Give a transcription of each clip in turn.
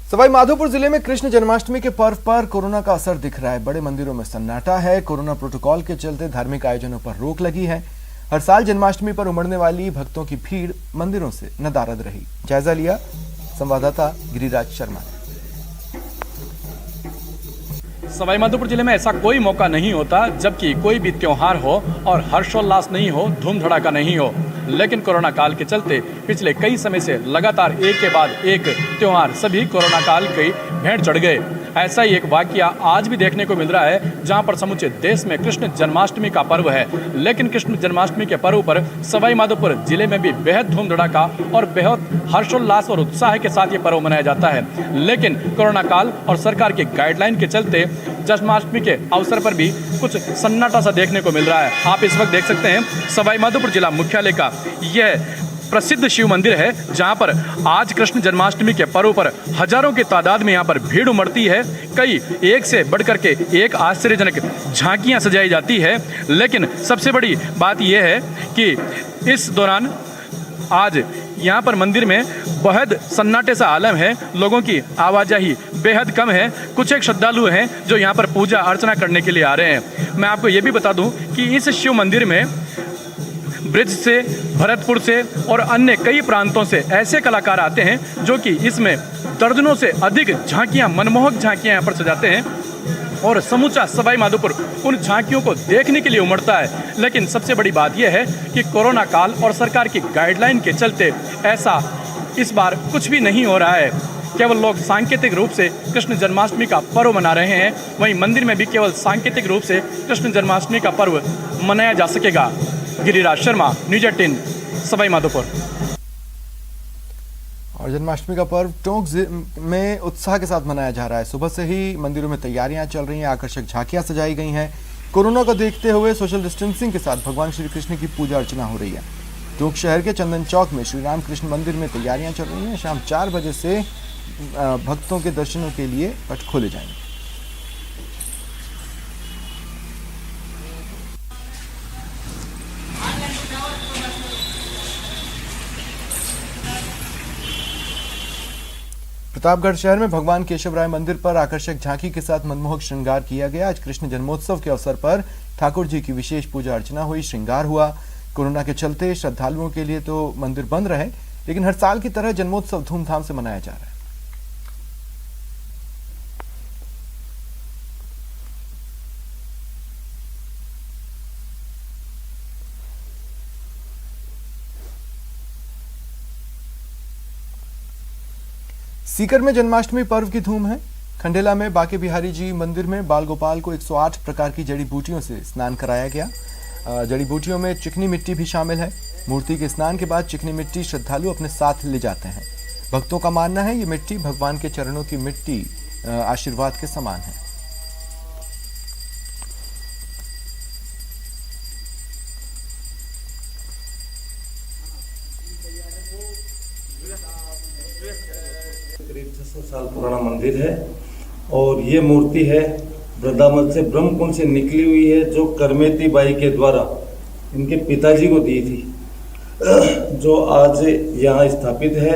सवाई माधोपुर जिले में कृष्ण जन्माष्टमी के पर्व पर कोरोना का असर दिख रहा है। बड़े मंदिरों में सन्नाटा है। कोरोना प्रोटोकॉल के चलते धार्मिक आयोजनों पर रोक लगी है। हर साल जन्माष्टमी पर उमड़ने वाली भक्तों की भीड़ मंदिरों से नदारद रही। जायजा लिया संवाददाता गिरिराज शर्मा ने। सवाई माधोपुर जिले में ऐसा कोई मौका नहीं होता जबकि कोई भी त्योहार हो और हर्षोल्लास नहीं हो, धूम धड़ाका नहीं हो। लेकिन कोरोना काल के चलते पिछले कई समय से लगातार एक के बाद एक त्योहार सभी कोरोना काल की भेंट चढ़ गए। ऐसा ही एक वाकया आज भी देखने को मिल रहा है, जहां पर समूचे देश में कृष्ण जन्माष्टमी का पर्व है। लेकिन कृष्ण जन्माष्टमी के पर्व पर सवाई माधोपुर जिले में भी बेहद धूम धड़ाका और बेहद हर्षोल्लास और उत्साह के साथ ये पर्व मनाया जाता है। लेकिन कोरोना काल और सरकार के गाइडलाइन के चलते जन्माष्टमी के अवसर पर भी कुछ सन्नाटा सा देखने को मिल रहा है। आप इस वक्त देख सकते हैं सवाई माधोपुर जिला मुख्यालय का यह प्रसिद्ध शिव मंदिर है, जहां पर आज कृष्ण जन्माष्टमी के पर्व पर हजारों की तादाद में यहां पर भीड़ उमड़ती है। कई एक से बढ़कर के एक आश्चर्यजनक झांकियां सजाई जाती है। लेकिन सबसे बड़ी बात यह है कि इस दौरान आज यहाँ पर मंदिर में बेहद सन्नाटे सा आलम है। लोगों की आवाजाही बेहद कम है। कुछ एक श्रद्धालु हैं जो यहाँ पर पूजा अर्चना करने के लिए आ रहे हैं। मैं आपको ये भी बता दूं कि इस शिव मंदिर में ब्रिज से, भरतपुर से और अन्य कई प्रांतों से ऐसे कलाकार आते हैं जो कि इसमें दर्जनों से अधिक झांकियाँ, मनमोहक झांकियाँ यहाँ पर सजाते हैं और समूचा सवाई माधोपुर उन झांकियों को देखने के लिए उमड़ता है। लेकिन सबसे बड़ी बात यह है कि कोरोना काल और सरकार की गाइडलाइन के चलते ऐसा इस बार कुछ भी नहीं हो रहा है। केवल लोग सांकेतिक रूप से कृष्ण जन्माष्टमी का पर्व मना रहे हैं। वहीं मंदिर में भी केवल सांकेतिक रूप से कृष्ण जन्माष्टमी का पर्व मनाया जा सकेगा। गिरिराज शर्मा, न्यूज़ 18, सवाई माधोपुर। और जन्माष्टमी का पर्व टोंक में उत्साह के साथ मनाया जा रहा है। सुबह से ही मंदिरों में तैयारियां चल रही हैं, आकर्षक झांकियां सजाई गई हैं। कोरोना को देखते हुए सोशल डिस्टेंसिंग के साथ भगवान श्री कृष्ण की पूजा अर्चना हो रही है। टोंक शहर के चंदन चौक में श्री राम कृष्ण मंदिर में तैयारियां चल रही हैं। शाम 4 बजे से भक्तों के दर्शनों के लिए पट खोले जाएंगे। प्रतापगढ़ शहर में भगवान केशव राय मंदिर पर आकर्षक झांकी के साथ मनमोहक श्रृंगार किया गया। आज कृष्ण जन्मोत्सव के अवसर पर ठाकुर जी की विशेष पूजा अर्चना हुई, श्रृंगार हुआ। कोरोना के चलते श्रद्धालुओं के लिए तो मंदिर बंद रहे, लेकिन हर साल की तरह जन्मोत्सव धूमधाम से मनाया जा रहा है। सीकर में जन्माष्टमी पर्व की धूम है। खंडेला में बाके बिहारी जी मंदिर में बाल गोपाल को 108 प्रकार की जड़ी बूटियों से स्नान कराया गया। जड़ी बूटियों में चिकनी मिट्टी भी शामिल है। मूर्ति के स्नान के बाद चिकनी मिट्टी श्रद्धालु अपने साथ ले जाते हैं। भक्तों का मानना है ये मिट्टी भगवान के चरणों की मिट्टी आशीर्वाद के समान है। करीब 600 साल पुराना मंदिर है और ये मूर्ति है वृंदावन से ब्रह्मकुंड से निकली हुई है, जो करमेती बाई के द्वारा इनके पिताजी को दी थी, जो आज यहाँ स्थापित है।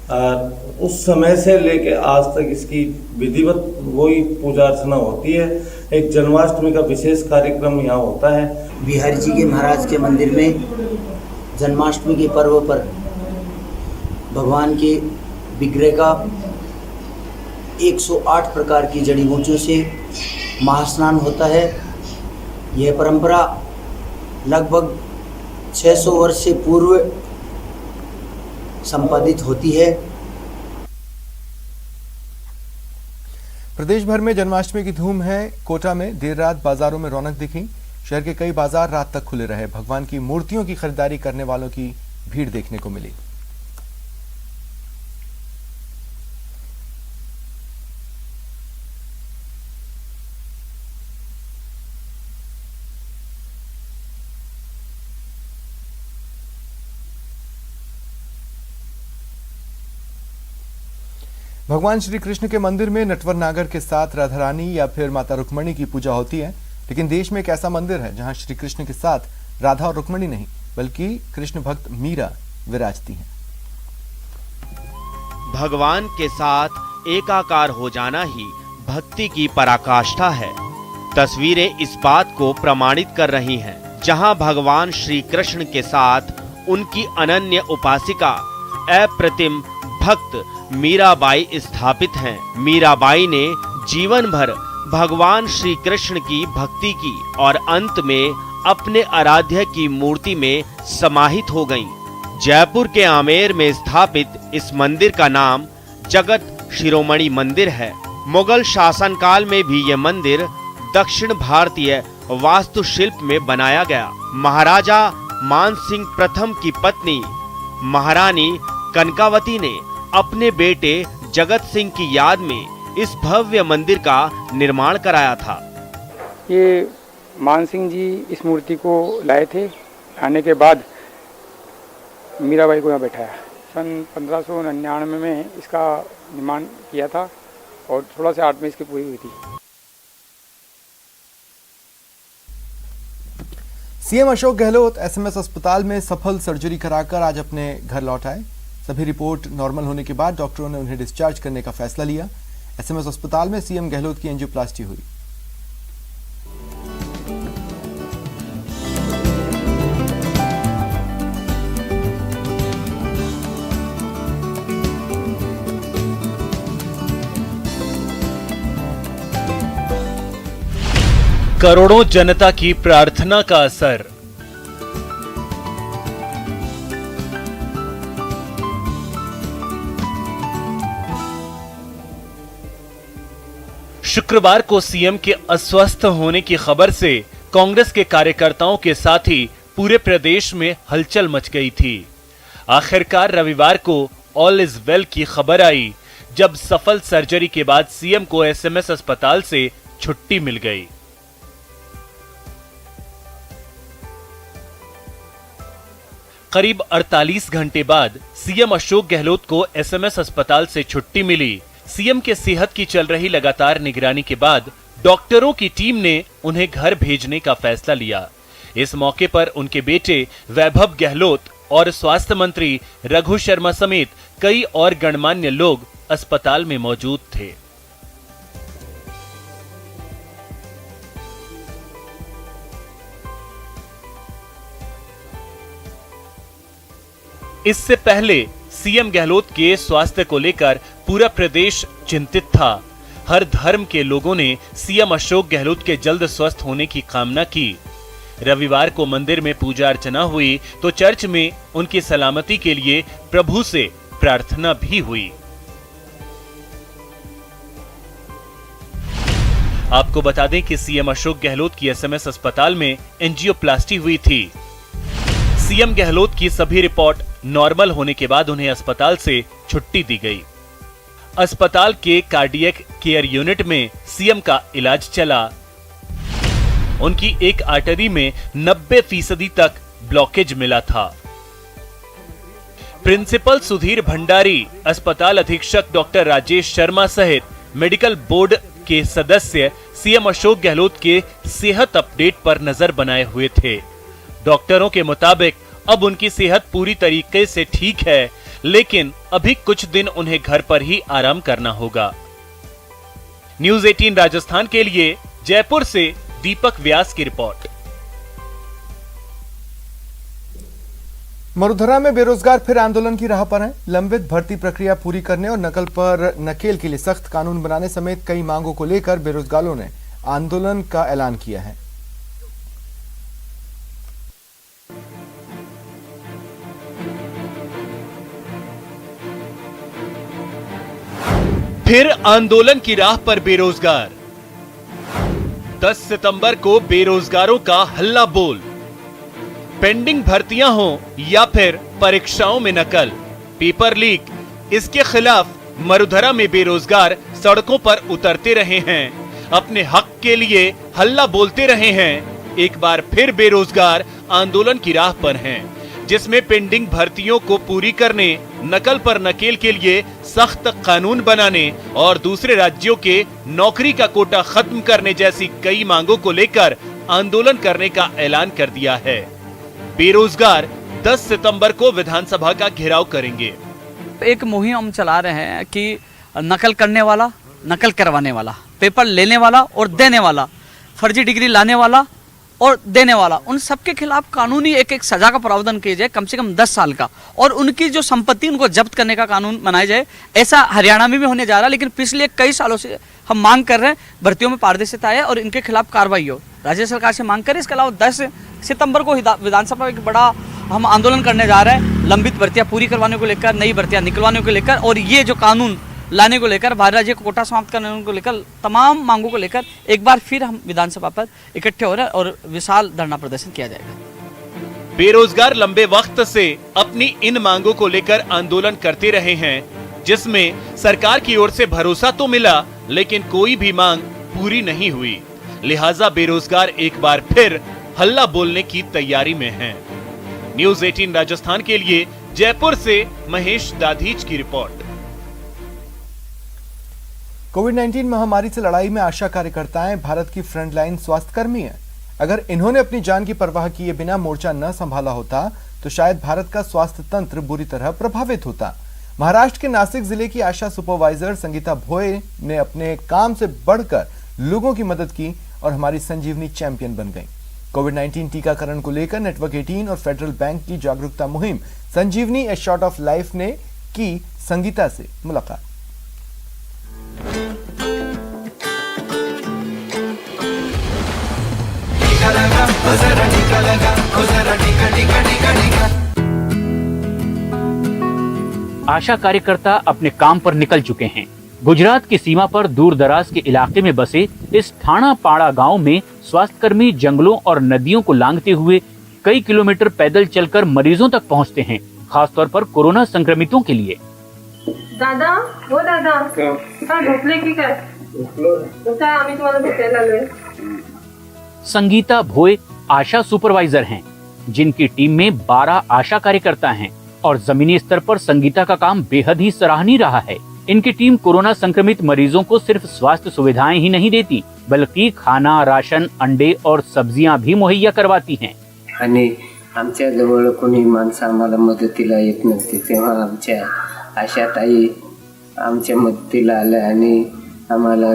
और उस समय से लेके आज तक इसकी विधिवत वही पूजा अर्चना होती है। एक जन्माष्टमी का विशेष कार्यक्रम यहाँ होता है। बिहारी जी के महाराज के मंदिर में जन्माष्टमी के पर्व पर भगवान के विग्रह का 108 प्रकार की जड़ी बूटियों से महास्नान होता है। यह परंपरा लगभग 600 वर्ष से पूर्व संपादित होती है। प्रदेश भर में जन्माष्टमी की धूम है। कोटा में देर रात बाजारों में रौनक दिखी। शहर के कई बाजार रात तक खुले रहे। भगवान की मूर्तियों की खरीदारी करने वालों की भीड़ देखने को मिली। भगवान श्री कृष्ण के मंदिर में नटवर नागर के साथ राधा रानी या फिर माता रुक्मणी की पूजा होती है। लेकिन देश में एक ऐसा मंदिर है जहां श्री कृष्ण के साथ राधा और रुक्मणी नहीं बल्कि कृष्ण भक्त मीरा विराजती हैं। भगवान के साथ एकाकार हो जाना ही भक्ति की पराकाष्ठा है। तस्वीरें इस बात को प्रमाणित कर रही हैं, जहां भगवान श्री कृष्ण के साथ उनकी अनन्य उपासिका अप्रतिम भक्त मीराबाई स्थापित हैं। मीराबाई ने जीवन भर भगवान श्री कृष्ण की भक्ति की और अंत में अपने आराध्य की मूर्ति में समाहित हो गईं। जयपुर के आमेर में स्थापित इस मंदिर का नाम जगत शिरोमणि मंदिर है। मुगल शासनकाल में भी यह मंदिर दक्षिण भारतीय वास्तुशिल्प में बनाया गया। महाराजा मानसिंह प्रथम की पत्नी महारानी कनकावती ने अपने बेटे जगत सिंह की याद में इस भव्य मंदिर का निर्माण कराया था। ये मान सिंह जी इस मूर्ति को लाए थे। आने के बाद मीराबाई को यहाँ बैठाया। सन 1599 में इसका निर्माण किया था और 16 से 8 में इसकी पूरी हुई थी। सीएम अशोक गहलोत एसएमएस अस्पताल में सफल सर्जरी कराकर आज अपने घर लौट आए। सभी रिपोर्ट नॉर्मल होने के बाद डॉक्टरों ने उन्हें डिस्चार्ज करने का फैसला लिया। एसएमएस अस्पताल में सीएम गहलोत की एंजियोप्लास्टी हुई। करोड़ों जनता की प्रार्थना का असर। शुक्रवार को सीएम के अस्वस्थ होने की खबर से कांग्रेस के कार्यकर्ताओं के साथ ही पूरे प्रदेश में हलचल मच गई थी। आखिरकार रविवार को ऑल इज वेल की खबर आई, जब सफल सर्जरी के बाद सीएम को एसएमएस अस्पताल से छुट्टी मिल गई। करीब 48 घंटे बाद सीएम अशोक गहलोत को एसएमएस अस्पताल से छुट्टी मिली। सीएम के सेहत की चल रही लगातार निगरानी के बाद डॉक्टरों की टीम ने उन्हें घर भेजने का फैसला लिया। इस मौके पर उनके बेटे वैभव गहलोत और स्वास्थ्य मंत्री रघु शर्मा समेत कई और गणमान्य लोग अस्पताल में मौजूद थे। इससे पहले सीएम गहलोत के स्वास्थ्य को लेकर पूरा प्रदेश चिंतित था। हर धर्म के लोगों ने सीएम अशोक गहलोत के जल्द स्वस्थ होने की कामना की। रविवार को मंदिर में पूजा अर्चना हुई तो चर्च में उनकी सलामती के लिए प्रभु से प्रार्थना भी हुई। आपको बता दें कि सीएम अशोक गहलोत की एसएमएस अस्पताल में एंजियोप्लास्टी हुई थी। सीएम गहलोत की सभी रिपोर्ट नॉर्मल होने के बाद उन्हें अस्पताल से छुट्टी दी गई। अस्पताल के कार्डियक केयर यूनिट में सीएम का इलाज चला। उनकी एक आर्टरी में 90% तक ब्लॉकेज मिला था। प्रिंसिपल सुधीर भंडारी, अस्पताल अधीक्षक डॉक्टर राजेश शर्मा सहित मेडिकल बोर्ड के सदस्य सीएम अशोक गहलोत के सेहत अपडेट पर नजर बनाए हुए थे। डॉक्टरों के मुताबिक अब उनकी सेहत पूरी तरीके से ठीक है, लेकिन अभी कुछ दिन उन्हें घर पर ही आराम करना होगा। न्यूज़ 18 राजस्थान के लिए जयपुर से दीपक व्यास की रिपोर्ट। मरुधरा में बेरोजगार फिर आंदोलन की राह पर हैं। लंबित भर्ती प्रक्रिया पूरी करने और नकल पर नकेल के लिए सख्त कानून बनाने समेत कई मांगों को लेकर बेरोजगारों ने आंदोलन का ऐलान किया है। फिर आंदोलन की राह पर बेरोजगार। 10 सितंबर को बेरोजगारों का हल्ला बोल। पेंडिंग भर्तियां हो या फिर परीक्षाओं में नकल, पेपर लीक, इसके खिलाफ मरुधरा में बेरोजगार सड़कों पर उतरते रहे हैं, अपने हक के लिए हल्ला बोलते रहे हैं। एक बार फिर बेरोजगार आंदोलन की राह पर हैं, जिसमें पेंडिंग भर्तियों को पूरी करने, नकल पर नकेल के लिए सख्त कानून बनाने और दूसरे राज्यों के नौकरी का कोटा खत्म करने जैसी कई मांगों को लेकर आंदोलन करने का ऐलान कर दिया है। बेरोजगार 10 सितंबर को विधानसभा का घेराव करेंगे। एक मुहिम हम चला रहे हैं कि नकल करने वाला, नकल करवाने वाला, पेपर लेने वाला और देने वाला, फर्जी डिग्री लाने वाला और देने वाला, उन सबके खिलाफ कानूनी एक सजा का प्रावधान किया जाए, कम से कम 10 साल का, और उनकी जो संपत्ति उनको जब्त करने का कानून बनाया जाए। ऐसा हरियाणा में भी होने जा रहा है, लेकिन पिछले कई सालों से हम मांग कर रहे हैं भर्तियों में पारदर्शिता है और इनके खिलाफ कार्रवाई हो। राज्य सरकार से मांग करें। इसके अलावा 10 सितंबर को विधानसभा में एक बड़ा हम आंदोलन करने जा रहे हैं, लंबित भर्तियां पूरी करवाने को लेकर, नई भर्तियां निकलवाने को लेकर, और ये जो कानून लाने को लेकर, भारत राज्य को कोटा समाप्त करने को लेकर, तमाम मांगों को लेकर एक बार फिर हम विधानसभा पर इकट्ठे हो रहे हैं और विशाल धरना प्रदर्शन किया जाएगा। बेरोजगार लंबे वक्त से अपनी इन मांगों को लेकर आंदोलन करते रहे हैं, जिसमें सरकार की ओर से भरोसा तो मिला, लेकिन कोई भी मांग पूरी नहीं हुई। लिहाजा बेरोजगार एक बार फिर हल्ला बोलने की तैयारी में हैं। न्यूज़ 18 राजस्थान के लिए जयपुर से महेश दाधीच की रिपोर्ट। कोविड-19 महामारी से लड़ाई में आशा कार्यकर्ताएं भारत की फ्रंटलाइन स्वास्थ्यकर्मी हैं। अगर इन्होंने अपनी जान की परवाह किए बिना मोर्चा न संभाला होता तो शायद भारत का स्वास्थ्य तंत्र बुरी तरह प्रभावित होता। महाराष्ट्र के नासिक जिले की आशा सुपरवाइजर संगीता भोये ने अपने काम से बढ़कर लोगों की मदद की और हमारी संजीवनी चैंपियन बन गई। कोविड-19 टीकाकरण को लेकर नेटवर्क 18 और फेडरल बैंक की जागरूकता मुहिम संजीवनी ए शॉट ऑफ लाइफ ने की संगीता से मुलाकात। आशा कार्यकर्ता अपने काम पर निकल चुके हैं। गुजरात की सीमा पर दूर दराज के इलाके में बसे इस ठाणा पाड़ा गांव में स्वास्थ्यकर्मी जंगलों और नदियों को लांघते हुए कई किलोमीटर पैदल चलकर मरीजों तक पहुंचते हैं, खासतौर पर कोरोना संक्रमितों के लिए। दादा, वो दादा, झोपले की काय? आम्ही तुम्हाला भेटायला आलोय। संगीता भोये आशा सुपरवाइजर हैं, जिनकी टीम में 12 आशा कार्यकर्ता हैं और जमीनी स्तर पर संगीता का काम बेहद ही सराहनीय रहा है। इनकी टीम कोरोना संक्रमित मरीजों को सिर्फ स्वास्थ्य सुविधाएं ही नहीं देती, बल्कि खाना, राशन, अंडे और सब्जियां भी मुहैया करवाती हैं। आणि आमच्या जवळ कोणी माणसं आम्हाला मदतीला येत नसते, तेव्हा आमच्या आशाताई आमच्या मदतीला आल्या आणि आम्हाला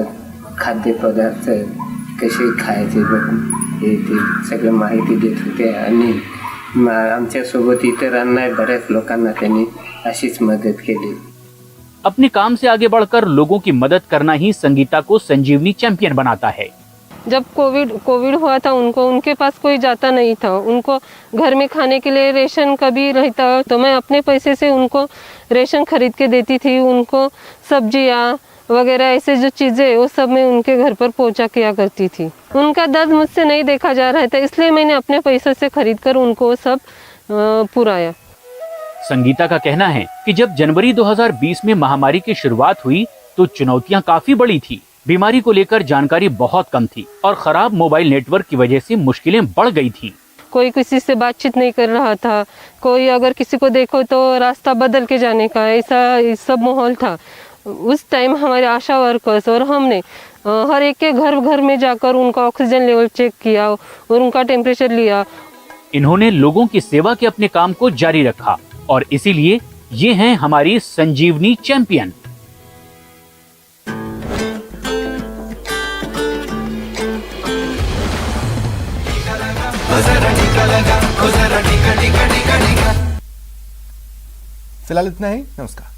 खाद्यपदार्थ कसे खायचे हे ते सगळं माहिती देत होते आणि आमच्या सोबत इतरांना बऱ्याच लोकांना त्यांनी अशीच मदत केली। अपने काम से आगे बढ़कर लोगों की मदद करना ही संगीता को संजीवनी चैंपियन बनाता है। जब कोविड हुआ था उनके पास कोई जाता नहीं था, उनको घर में खाने के लिए रेशन कभी रहता तो मैं अपने पैसे से उनको रेशन खरीद के देती थी, उनको सब्जियाँ वगैरह ऐसे जो चीज़ें वो सब मैं उनके घर पर पहुंचा किया करती थी। उनका दर्द मुझसे नहीं देखा जा रहा था, इसलिए मैंने अपने पैसों से खरीद कर उनको सब पुराया। संगीता का कहना है कि जब जनवरी 2020 में महामारी की शुरुआत हुई तो चुनौतियां काफी बड़ी थी। बीमारी को लेकर जानकारी बहुत कम थी और खराब मोबाइल नेटवर्क की वजह से मुश्किलें बढ़ गई थी। कोई किसी से बातचीत नहीं कर रहा था, कोई अगर किसी को देखो तो रास्ता बदल के जाने का, ऐसा सब माहौल था। उस टाइम हमारे आशा वर्कर्स और हमने हर एक के घर में जाकर उनका ऑक्सीजन लेवल चेक किया और उनका टेम्परेचर लिया। इन्होंने लोगों की सेवा के अपने काम को जारी रखा और इसीलिए ये हैं हमारी संजीवनी चैंपियन। फिलहाल इतना ही, नमस्कार।